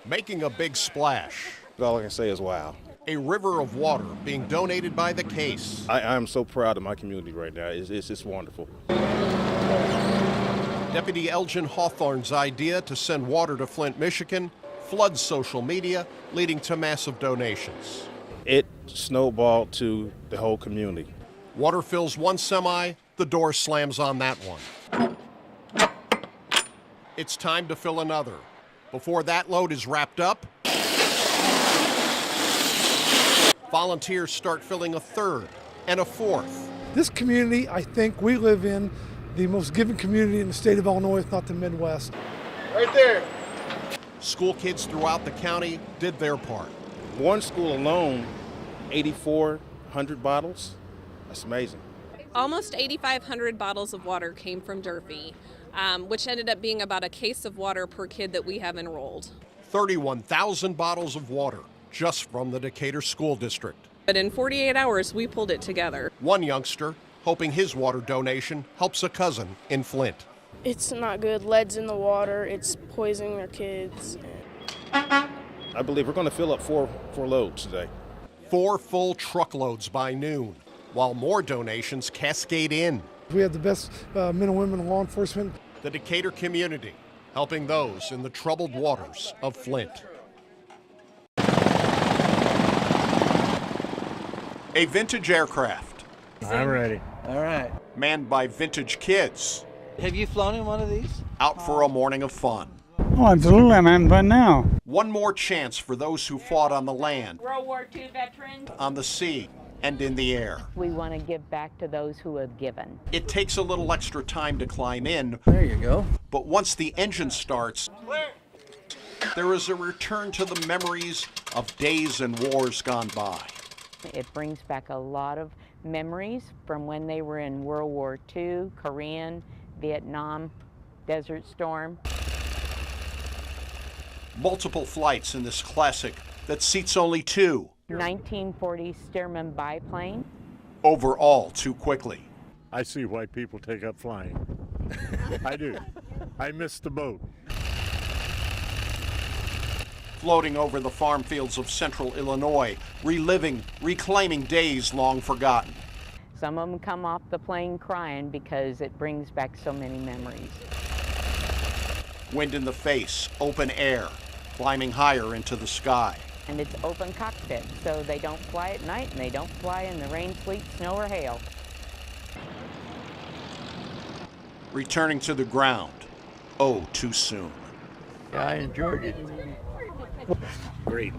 making a big splash. All I can say is wow. A river of water being donated by the case. I'm so proud of my community right now. It's wonderful. Deputy Elgin Hawthorne's idea to send water to Flint, Michigan floods social media, leading to massive donations. It snowballed to the whole community. Water fills one semi, the door slams on that one. It's time to fill another. Before that load is wrapped up, volunteers start filling a third and a fourth. This community, I think we live in the most giving community in the state of Illinois, if not the Midwest. Right there. School kids throughout the county did their part. One school alone, 8,400 bottles. That's amazing. Almost 8,500 bottles of water came from Durfee, which ended up being about a case of water per kid that we have enrolled. 31,000 bottles of water just from the Decatur School District. But in 48 hours, we pulled it together. One youngster hoping his water donation helps a cousin in Flint. It's not good. Lead's in the water. It's poisoning their kids. I believe we're going to fill up four loads today. 4 full truckloads by noon, while more donations cascade in. We have the best men and women in law enforcement. The Decatur community helping those in the troubled waters of Flint. A vintage aircraft. I'm ready. All right. Manned by vintage kids. Have you flown in one of these? Out for a morning of fun. Oh, absolutely. I'm having fun now. One more chance for those who fought on the land, World War II veterans, on the sea, and in the air. we want to give back to those who have given. It takes a little extra time to climb in, There you go. but once the engine starts, there is a return to the memories of days and wars gone by. It brings back a lot of memories from when they were in World War II, Korean, Vietnam, Desert Storm. Multiple flights in this classic that seats only 2. 1940 Stearman biplane. Over all too quickly. I see why people take up flying. I do. I missed the boat. Floating over the farm fields of central Illinois, reliving, reclaiming days long forgotten. Some of them come off the plane crying because it brings back so many memories. Wind in the face, open air, climbing higher into the sky. And it's open cockpit, so they don't fly at night and they don't fly in the rain, sleet, snow, or hail. Returning to the ground, oh, too soon. I enjoyed it. Great.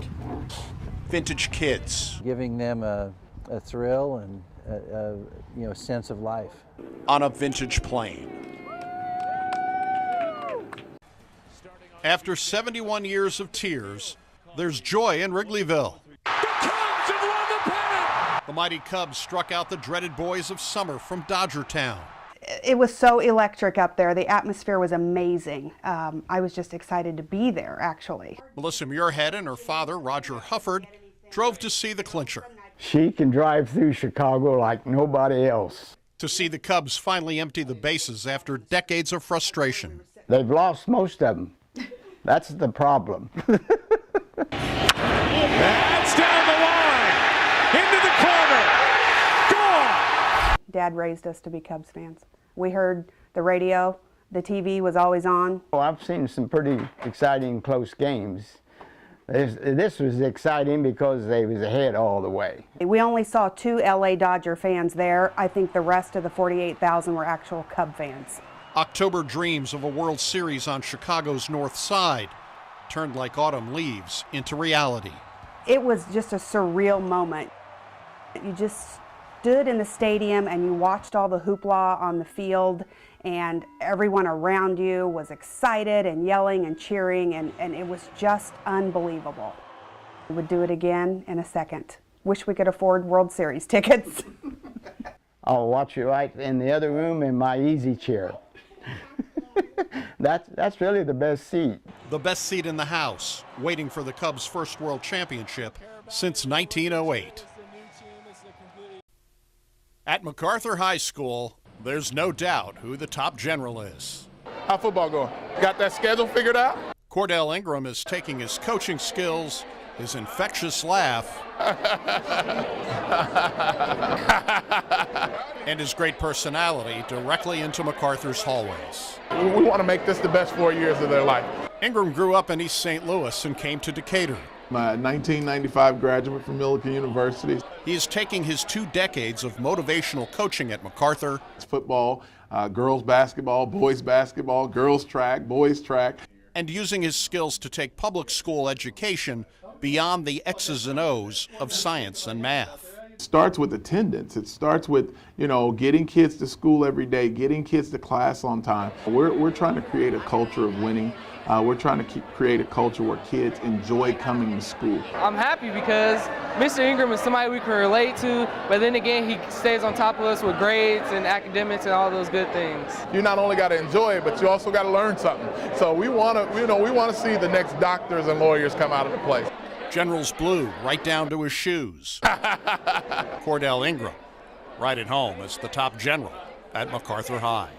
Vintage kids Giving them a thrill and a sense of life. on a vintage plane. After 71 years of tears, there's joy in Wrigleyville. The Cubs have won the pennant! The mighty Cubs struck out the dreaded boys of summer from Dodgertown. It was so electric up there. The atmosphere was amazing. I was just excited to be there, actually. Melissa Muirhead and her father, Roger Hufford, drove to see the clincher. She can drive through Chicago like nobody else. To see the Cubs finally empty the bases after decades of frustration. They've lost most of them. That's the problem. That's down the line! Into the corner! Gone! Dad raised us to be Cubs fans. We heard the radio, the TV was always on. Well, I've seen some pretty exciting close games. This was exciting because they was ahead all the way. We only saw 2 LA Dodger fans there. I think the rest of the 48,000 were actual Cub fans. October dreams of a World Series on Chicago's North Side turned like autumn leaves into reality. It was just a surreal moment. You just stood in the stadium and you watched all the hoopla on the field, and everyone around you was excited and yelling and cheering, and it was just unbelievable. We would do it again in a second. Wish we could afford World Series tickets. I'll watch you right in the other room in my easy chair. That's really the best seat. The best seat in the house, waiting for the Cubs' first World Championship since 1908. At MacArthur High School, there's no doubt who the top general is. How football going? Got that schedule figured out? Cordell Ingram is taking his coaching skills, his infectious laugh, and his great personality directly into MacArthur's hallways. We want to make this the best 4 years of their life. Ingram grew up in East St. Louis and came to Decatur. I'm a 1995 graduate from Millikan University. He is taking his 2 decades of motivational coaching at MacArthur. It's football, girls basketball, girls track, boys track. And using his skills to take public school education beyond the X's and O's of science and math. It starts with attendance. It starts with, getting kids to school every day, getting kids to class on time. We're trying to create a culture of winning. We're trying to create a culture where kids enjoy coming to school. I'm happy because Mr. Ingram is somebody we can relate to, but then again, he stays on top of us with grades and academics and all those good things. You not only got to enjoy it, but you also got to learn something. So we want to see the next doctors and lawyers come out of the place. General's blue right down to his shoes. Cordell Ingram, right at home as the top general at MacArthur High.